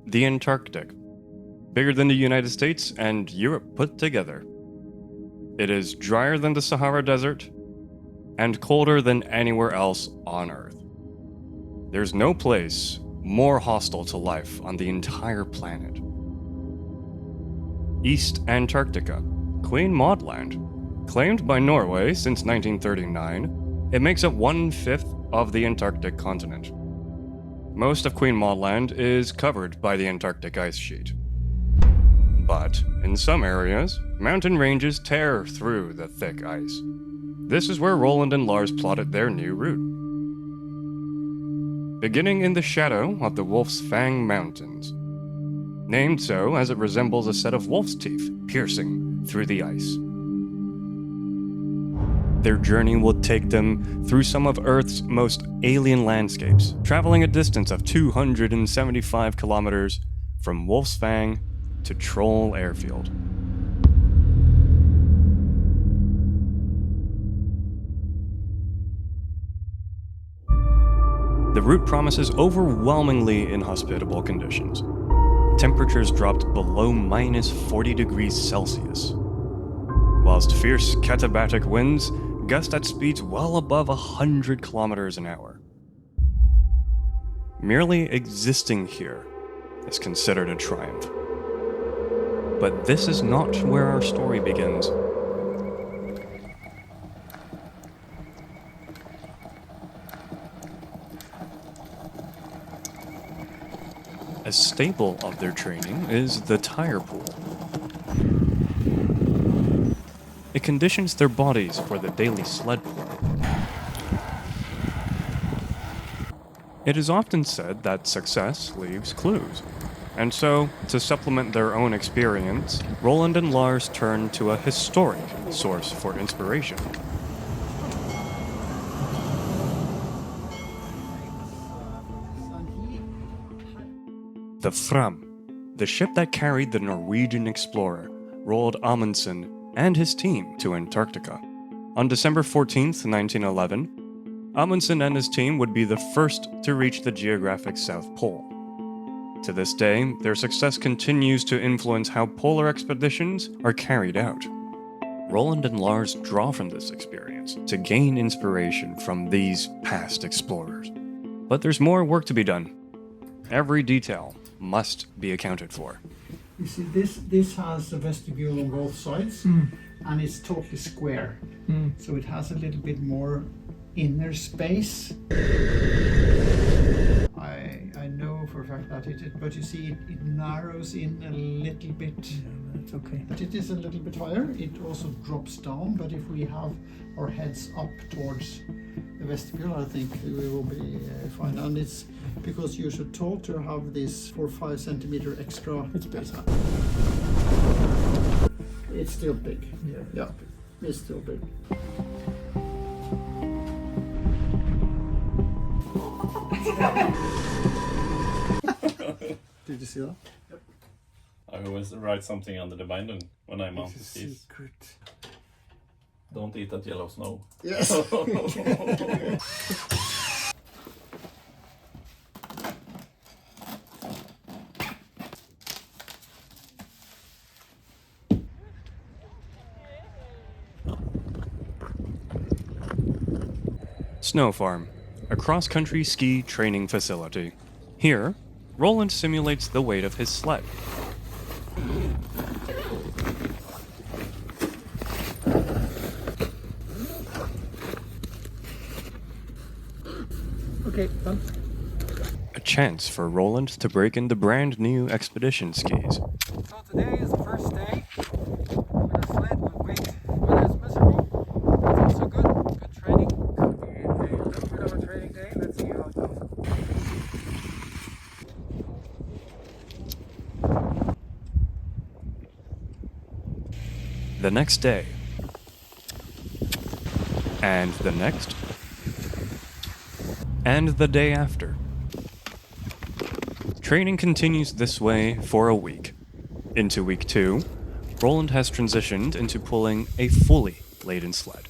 The Antarctic, bigger than the United States and Europe put together. It is drier than the Sahara Desert and colder than anywhere else on Earth. There's no place more hostile to life on the entire planet. East Antarctica, Queen Maud Land. Claimed by Norway since 1939, it makes up 1/5 of the Antarctic continent. Most of Queen Maud Land is covered by the Antarctic ice sheet. But in some areas, mountain ranges tear through the thick ice. This is where Roland and Lars plotted their new route. Beginning in the shadow of the Wolf's Fang Mountains, named so as it resembles a set of wolf's teeth piercing through the ice. Their journey will take them through some of Earth's most alien landscapes, traveling a distance of 275 kilometers from Wolf's Fang to Troll Airfield. The route promises overwhelmingly inhospitable conditions. Temperatures dropped below minus 40 degrees Celsius, whilst fierce katabatic winds gust at speeds well above 100 kilometers an hour. Merely existing here is considered a triumph. But this is not where our story begins. A staple of their training is the tire pool. It conditions their bodies for the daily sled pull. It is often said that success leaves clues, and so, to supplement their own experience, Roland and Lars turn to a historic source for inspiration. The Fram, the ship that carried the Norwegian explorer Roald Amundsen and his team to Antarctica. On December 14th, 1911, Amundsen and his team would be the first to reach the geographic South Pole. To this day, their success continues to influence how polar expeditions are carried out. Roland and Lars draw from this experience to gain inspiration from these past explorers. But there's more work to be done. Every detail must be accounted for. You see, this has a vestibule on both sides, and it's totally square. So it has a little bit more inner space. I know for a fact that but you see it narrows in a little bit. Yeah, that's okay. But it is a little bit higher. It also drops down, but if we have our heads up towards the vestibule, I think we will be fine. And it's because you should told to have this 4 or 5 centimeter extra space. It's still big. Yeah, it's still big. Did you see that? Yep. I always write something under the binding when I mount the It's a skis. secret. Don't eat that yellow snow. Yes. Snow Farm, a cross-country ski training facility. Here, Roland simulates the weight of his sled. Okay, done. A chance for Roland to break in the brand new expedition skis. So today is the first day with a sled with weight. Whether it's miserable, it's also good. Good training. Could be a little bit of a training day. Let's see how it goes. The next day. And the next. And the day after. Training continues this way for a week. Into week 2, Roland has transitioned into pulling a fully laden sled.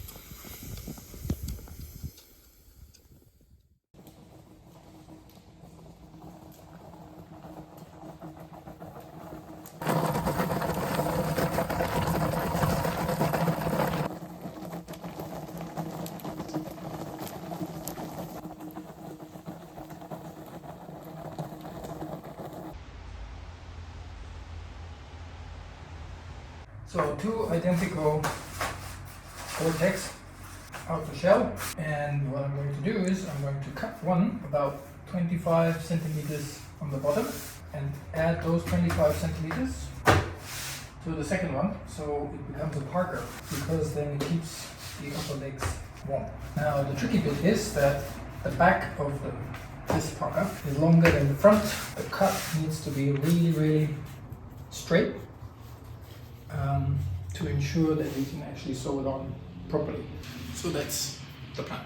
So 2 identical vortex out the shell, and what I'm going to do is I'm going to cut one about 25 centimeters on the bottom and add those 25 centimeters to the second one, so it becomes a parka, because then it keeps the upper legs warm. Now the tricky bit is that the back of this parka is longer than the front. The cut needs to be really straight to ensure that we can actually sew it on properly. So that's the plan.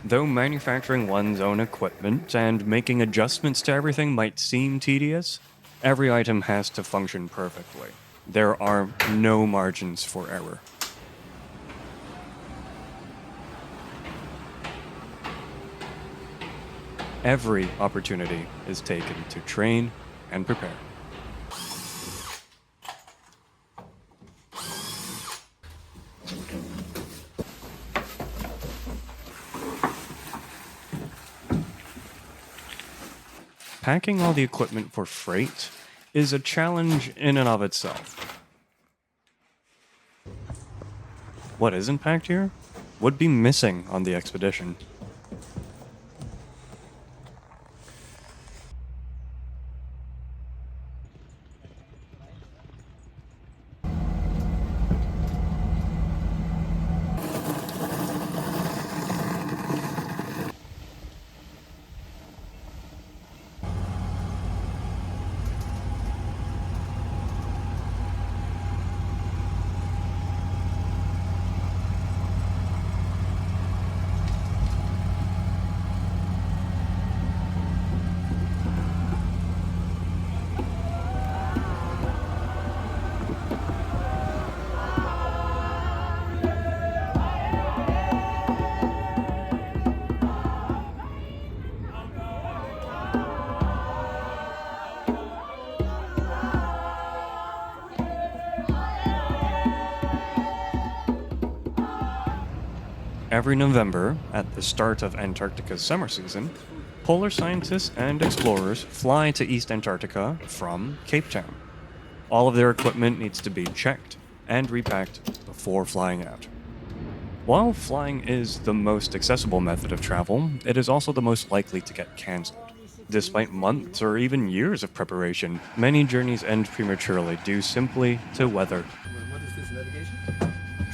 Though manufacturing one's own equipment and making adjustments to everything might seem tedious, every item has to function perfectly. There are no margins for error. Every opportunity is taken to train and prepare. Packing all the equipment for freight is a challenge in and of itself. What isn't packed here would be missing on the expedition. Every November, at the start of Antarctica's summer season, polar scientists and explorers fly to East Antarctica from Cape Town. All of their equipment needs to be checked and repacked before flying out. While flying is the most accessible method of travel, it is also the most likely to get cancelled. Despite months or even years of preparation, many journeys end prematurely due simply to weather. What is this navigation?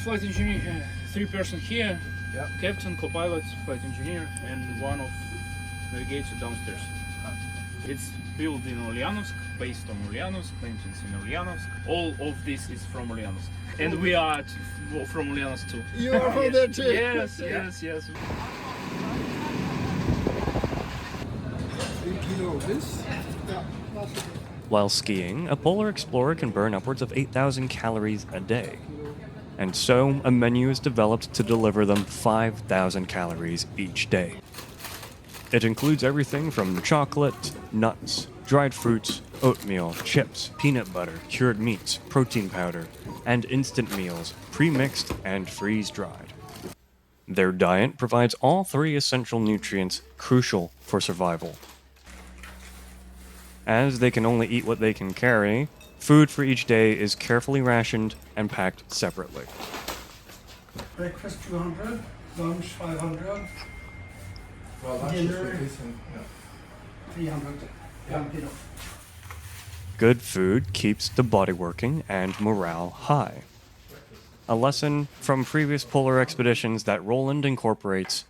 Flight engineer, 3-person here, Yeah. captain, co-pilot, flight engineer, and one of navigator downstairs. It's built in Ulyanovsk, based on Ulyanovsk, engines in Ulyanovsk. All of this is from Ulyanovsk. And we are from Ulyanovsk too. You are from there too? Yes, yes. 3 kilo of this. While skiing, a polar explorer can burn upwards of 8,000 calories a day. And so, a menu is developed to deliver them 5,000 calories each day. It includes everything from chocolate, nuts, dried fruits, oatmeal, chips, peanut butter, cured meats, protein powder, and instant meals, pre-mixed and freeze-dried. Their diet provides all 3 essential nutrients crucial for survival. As they can only eat what they can carry, food for each day is carefully rationed and packed separately. Breakfast 200, lunch 500, Well, that's Dinner. this and, 300. Yeah. Kilo. Good food keeps the body working and morale high. A lesson from previous polar expeditions that Roland incorporates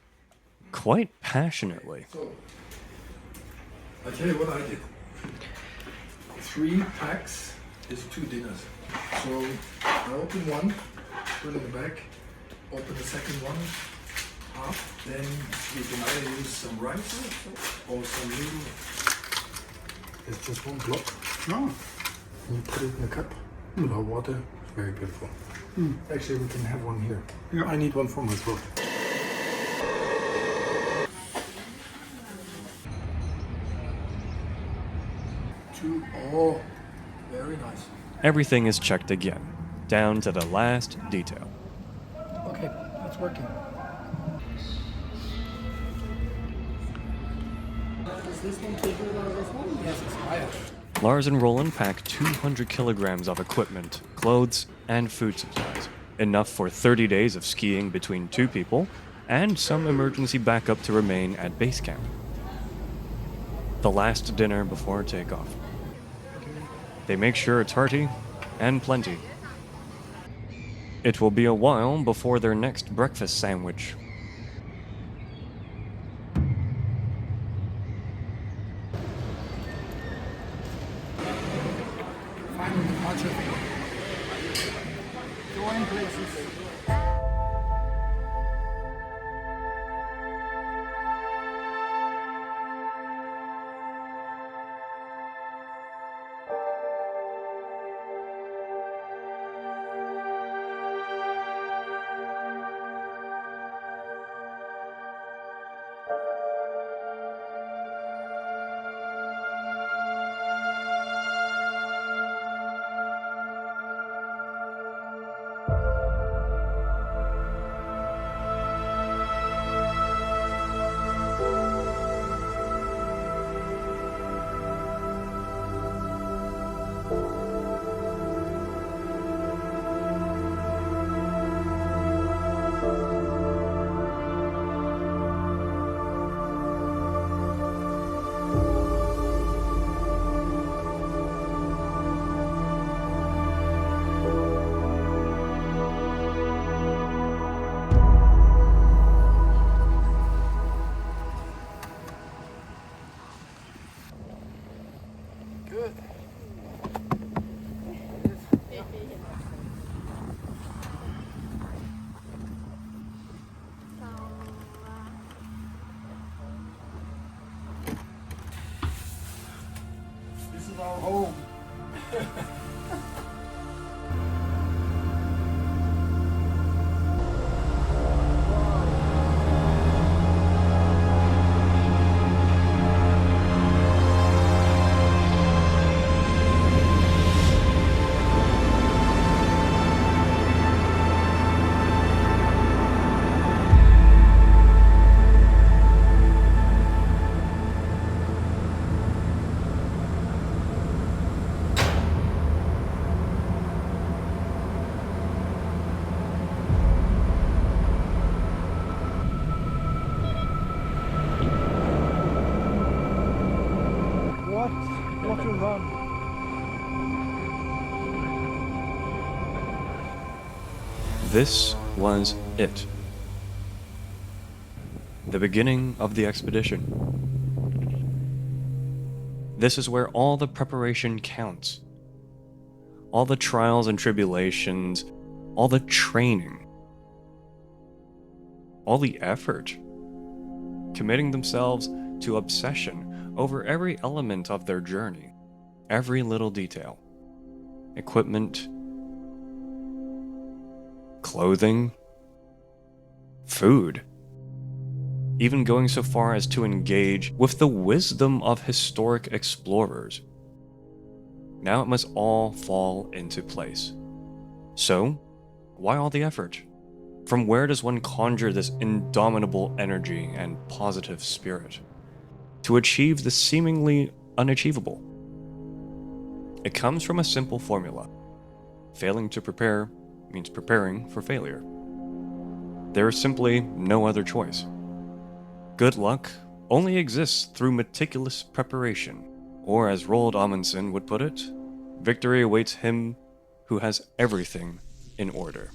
quite passionately. So, I tell you what I did. 3 packs is 2 dinners. So I open one, put it in the back, open the second one, half. Then you can either use some rice or some noodle. It's just one block. Oh, You put it in a cup with hot water. It's very beautiful. Actually, we can have one here. Yeah. I need one for my throat. Oh, very nice. Everything is checked again, down to the last detail. Okay, that's working. Is this one bigger than this one? Yes, it's higher. Lars and Roland pack 200 kilograms of equipment, clothes, and food supplies, enough for 30 days of skiing between 2 people, and some emergency backup to remain at base camp. The last dinner before takeoff. They make sure it's hearty and plenty. It will be a while before their next breakfast sandwich. Final departure. Going places. This is our home. What to run? This was it. The beginning of the expedition. This is where all the preparation counts. All the trials and tribulations, all the training, all the effort, committing themselves to obsession over every element of their journey, every little detail. Equipment, clothing, food. Even going so far as to engage with the wisdom of historic explorers. Now it must all fall into place. So, why all the effort? From where does one conjure this indomitable energy and positive spirit to achieve the seemingly unachievable? It comes from a simple formula. Failing to prepare means preparing for failure. There is simply no other choice. Good luck only exists through meticulous preparation, or as Roald Amundsen would put it, victory awaits him who has everything in order.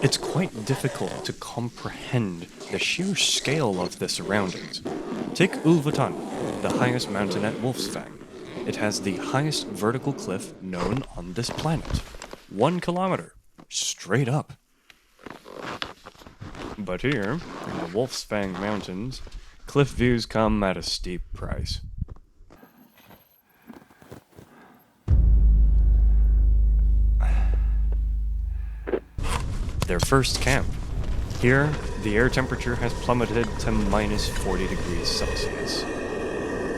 It's quite difficult to comprehend the sheer scale of the surroundings. Take Ulvatan, the highest mountain at Wolfsfang. It has the highest vertical cliff known on this planet. 1 kilometer, straight up. But here, in the Wolfsfang Mountains, cliff views come at a steep price. Their first camp. Here, the air temperature has plummeted to minus 40 degrees Celsius.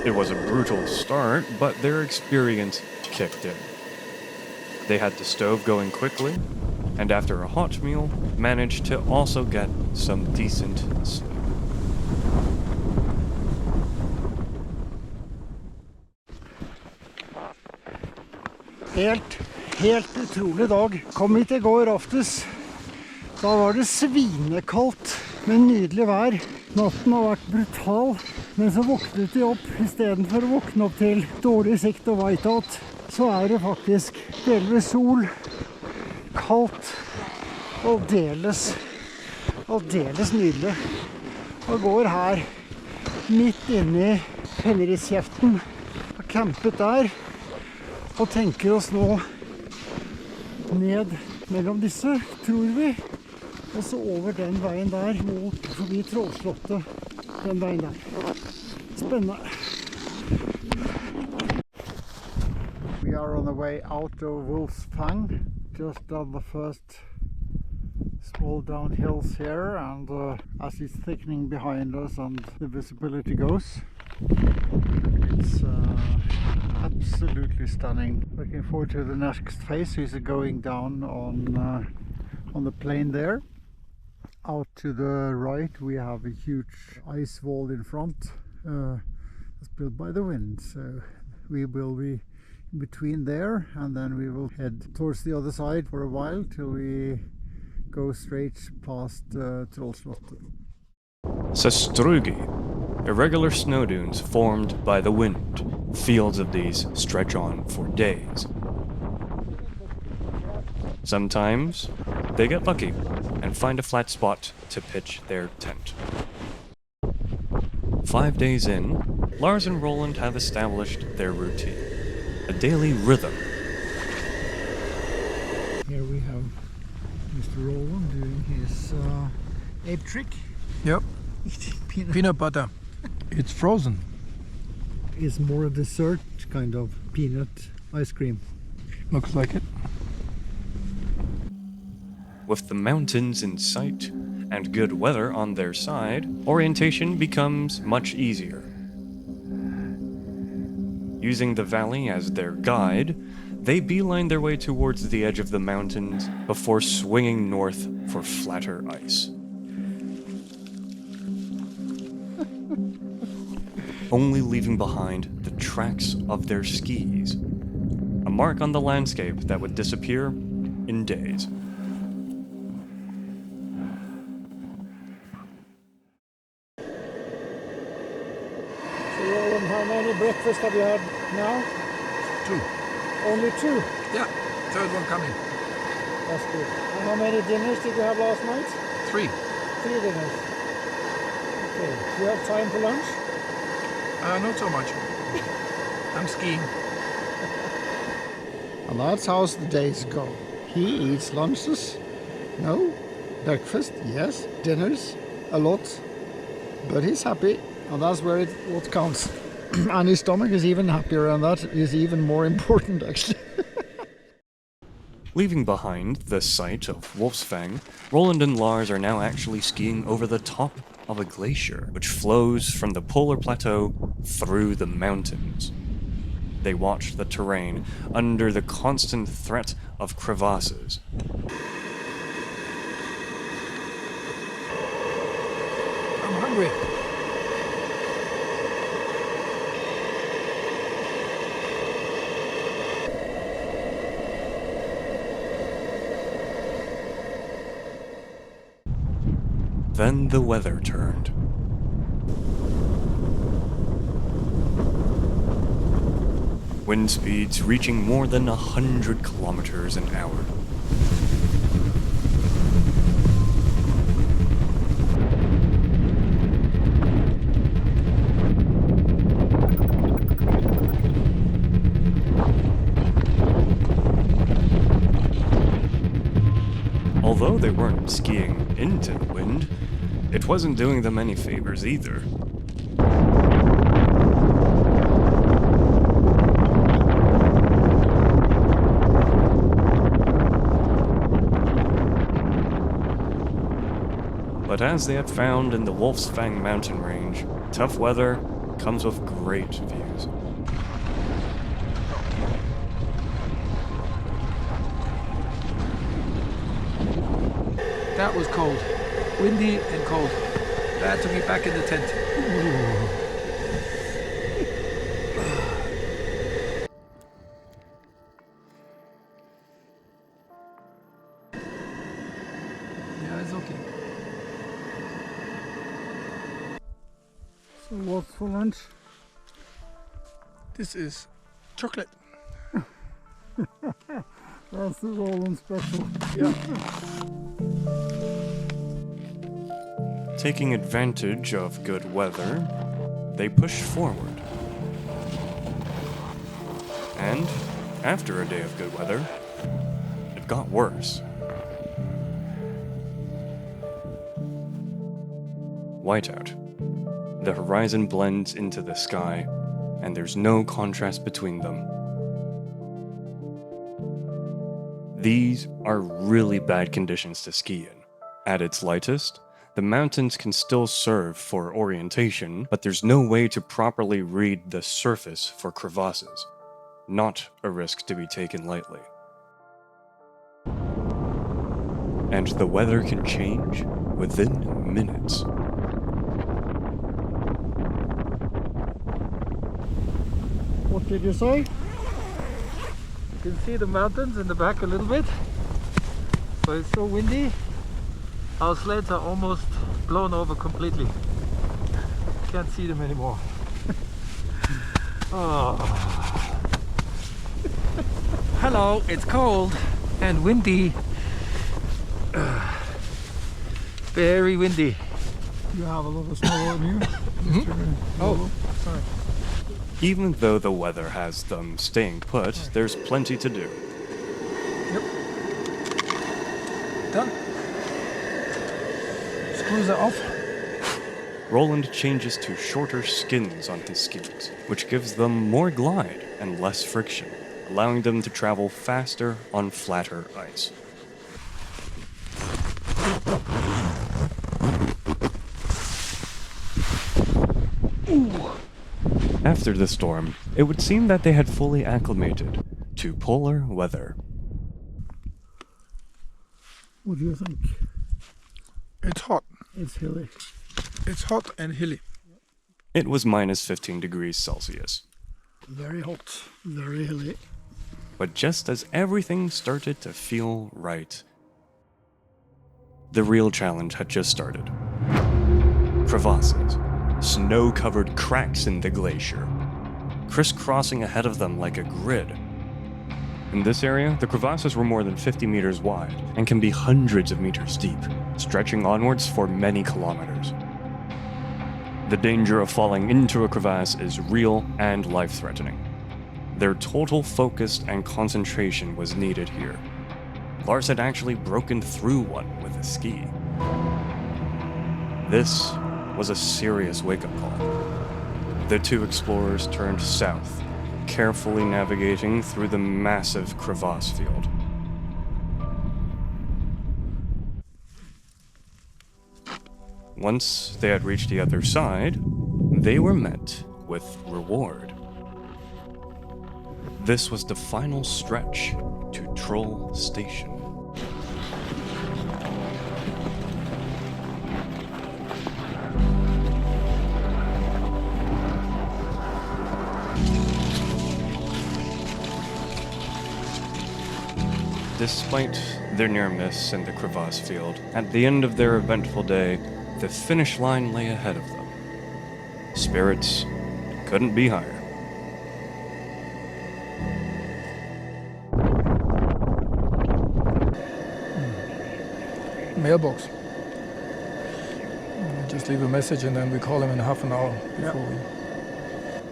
It was a brutal start, but their experience kicked in. They had the stove going quickly, and after a hot meal, managed to also get some decent sleep. Helt utrolig dag. Kom hit I går aftes. Da var det svinekaldt, men nydelig vær. Natten har vært brutal, men så våknet de opp. I stedet for å våkne opp til dårlig sikt og whiteout, så det faktisk delvis sol, kaldt og aldeles nydelig. Og går her midt inne I Fenriskjeften og campet der. Og tenker oss nå ned mellom disse, tror vi, og så over den veien der, mot forbi Trollslottet, den veien der. Spennende. We are on the way out of Wolfsfang, just on the first small downhills here, and as it's thickening behind us and the visibility goes, it's absolutely stunning. Looking forward to the next phase. He's going down on the plain there. Out to the right we have a huge ice wall in front. It's built by the wind, so we will be in between there, and then we will head towards the other side for a while till we go straight past Trollslottet. Sestrugi, irregular snow dunes formed by the wind. Fields of these stretch on for days. Sometimes they get lucky and find a flat spot to pitch their tent. 5 days in, Lars and Roland have established their routine, a daily rhythm. Here we have Mr. Roland doing his ape trick. Yep. Eating Peanut butter. It's frozen. Is more a dessert kind of peanut ice cream. Looks like it. With the mountains in sight and good weather on their side, orientation becomes much easier. Using the valley as their guide, they beeline their way towards the edge of the mountains before swinging north for flatter ice. Only leaving behind the tracks of their skis, a mark on the landscape that would disappear in days. So Roland, how many breakfasts have you had now? 2. Only 2? Yeah, third one coming. That's good. And how many dinners did you have last night? 3. 3 dinners. Okay. Do you have time for lunch? Not so much. I'm skiing. And that's how the days go. He eats lunches, no. Breakfast, yes. Dinners, a lot. But he's happy, and that's where what counts. And his stomach is even happier, and that is even more important, actually. Leaving behind the site of Wolfsfang, Roland and Lars are now actually skiing over the top of a glacier, which flows from the polar plateau through the mountains. They watch the terrain under the constant threat of crevasses. I'm hungry. Then the weather turned. Wind speeds reaching more than 100 kilometers an hour. Although they weren't skiing into the wind, it wasn't doing them any favors either. But as they had found in the Wolfsfang mountain range, tough weather comes with great views. That was cold. Windy and cold. Glad to be back in the tent. Yeah, it's okay. So what's for lunch? This is chocolate. That's the Roland special. Taking advantage of good weather, they pushed forward. And after a day of good weather, it got worse. Whiteout. The horizon blends into the sky, and there's no contrast between them. These are really bad conditions to ski in. At its lightest, the mountains can still serve for orientation, but there's no way to properly read the surface for crevasses. Not a risk to be taken lightly. And the weather can change within minutes. What did you say? You can see the mountains in the back a little bit, but it's so windy. Our sleds are almost blown over completely. Can't see them anymore. Oh. Hello, it's cold and windy. Very windy. You have a lot of snow on you. Oh, sorry. Even though the weather has them staying put, there's plenty to do. Yep. Done. Screws are off. Roland changes to shorter skins on his skis, which gives them more glide and less friction, allowing them to travel faster on flatter ice. After the storm, it would seem that they had fully acclimated to polar weather. What do you think? It's hot. It's hilly. It's hot and hilly. It was minus 15 degrees Celsius. Very hot. Very hilly. But just as everything started to feel right, the real challenge had just started. Crevasses, snow-covered cracks in the glacier, crisscrossing ahead of them like a grid. In this area, the crevasses were more than 50 meters wide and can be hundreds of meters deep, stretching onwards for many kilometers. The danger of falling into a crevasse is real and life-threatening. Their total focus and concentration was needed here. Lars had actually broken through one with a ski. This was a serious wake-up call. The two explorers turned south, carefully navigating through the massive crevasse field. Once they had reached the other side, they were met with reward. This was the final stretch to Troll Station. Despite their near miss in the crevasse field, at the end of their eventful day, the finish line lay ahead of them. Spirits couldn't be higher. Mailbox. Just leave a message and then we call him in half an hour before we...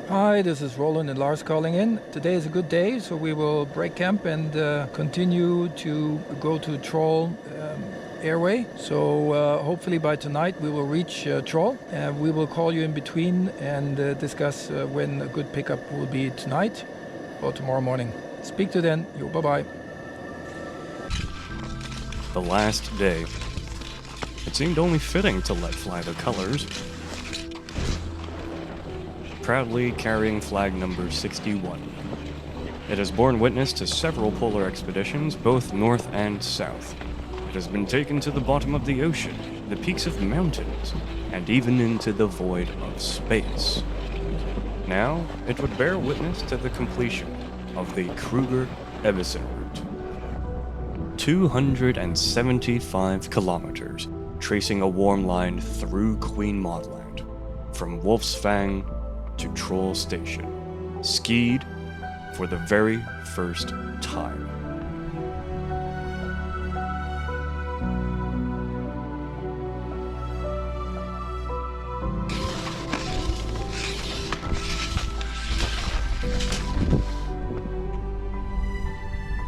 Hi, this is Roland and Lars calling in. Today is a good day, so we will break camp and continue to go to Troll Airway. So hopefully by tonight we will reach Troll. We will call you in between and discuss when a good pickup will be tonight or tomorrow morning. Speak to then. Yo, bye-bye. The last day. It seemed only fitting to let fly the colors. Proudly carrying flag number 61. It has borne witness to several polar expeditions, both north and south. It has been taken to the bottom of the ocean, the peaks of mountains, and even into the void of space. Now, it would bear witness to the completion of the Krueger-Ebbesen route. 275 kilometers, tracing a warm line through Queen Maud Land, from Wolf's Fang to Troll Station, skied for the very first time.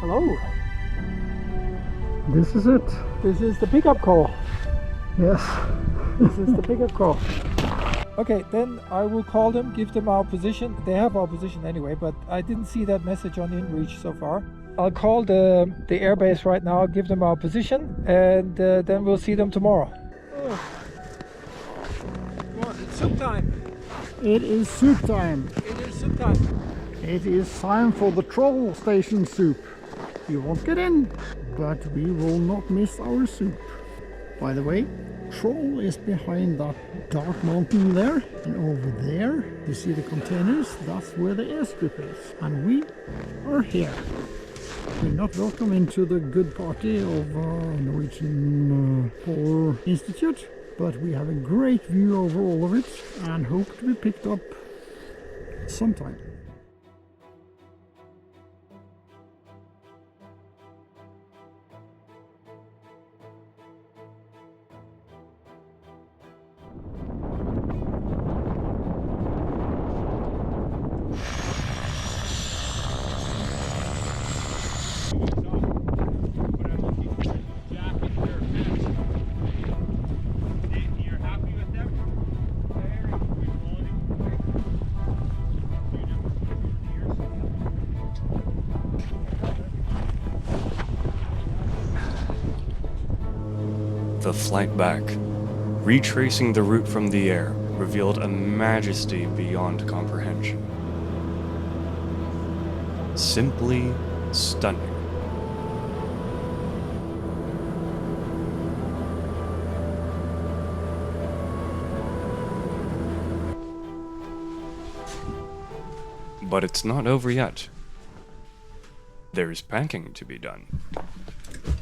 Hello, This is it. this is the pickup call. Yes. This is the pickup call. Okay, then I will call them, give them our position. They have our position anyway, but I didn't see that message on InReach so far. I'll call the airbase right now, give them our position, and then we'll see them tomorrow. Oh. Come on, it's soup time. It is soup time. It is soup time. It is time for the troll station soup. You won't get in, but we will not miss our soup. By the way, Troll is behind that dark mountain there, and over there you see the containers. That's where the airstrip is, and we are here. You're not welcome into the good party of Norwegian Polar Institute, but we have a great view over all of it and hope to be picked up sometime. The flight back, retracing the route from the air, revealed a majesty beyond comprehension. Simply stunning. But it's not over yet. There's packing to be done.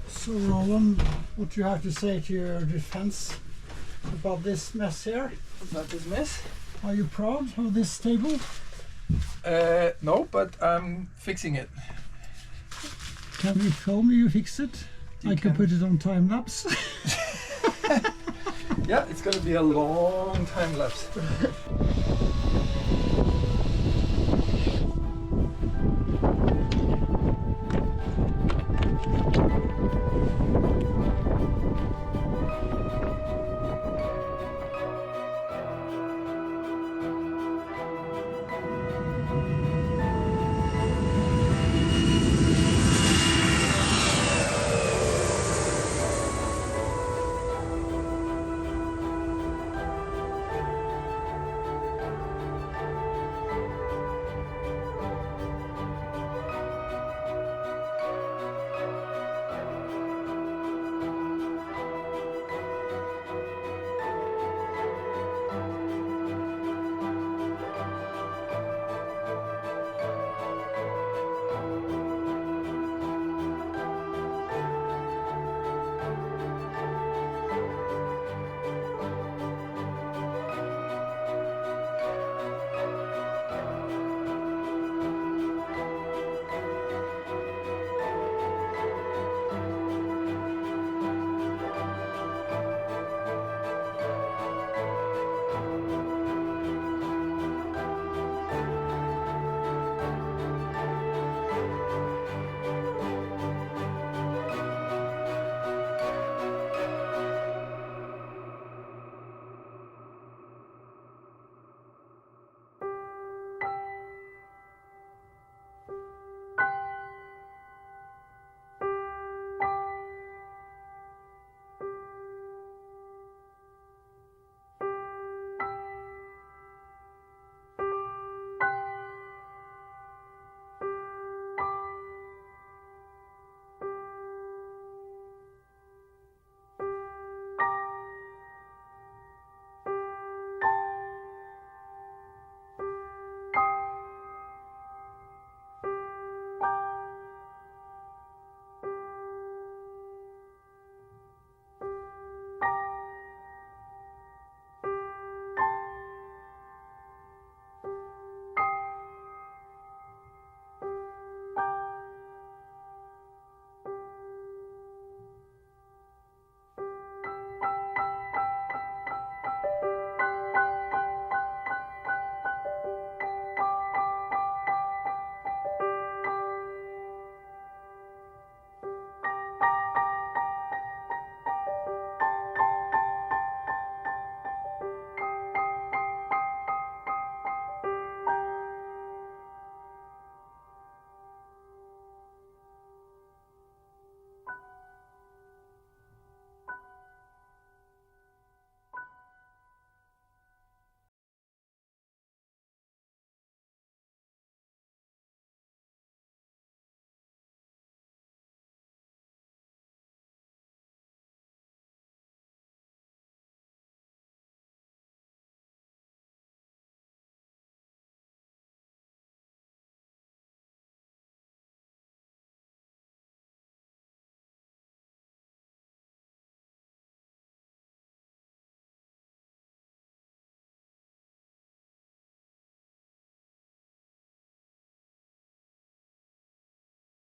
So Roland, what do you have to say to your defense about this mess here? Not this mess? Are you proud of this table? No, but I'm fixing it. Can you film you fix it? I can put it on time lapse. Yeah, it's gonna be a long time lapse.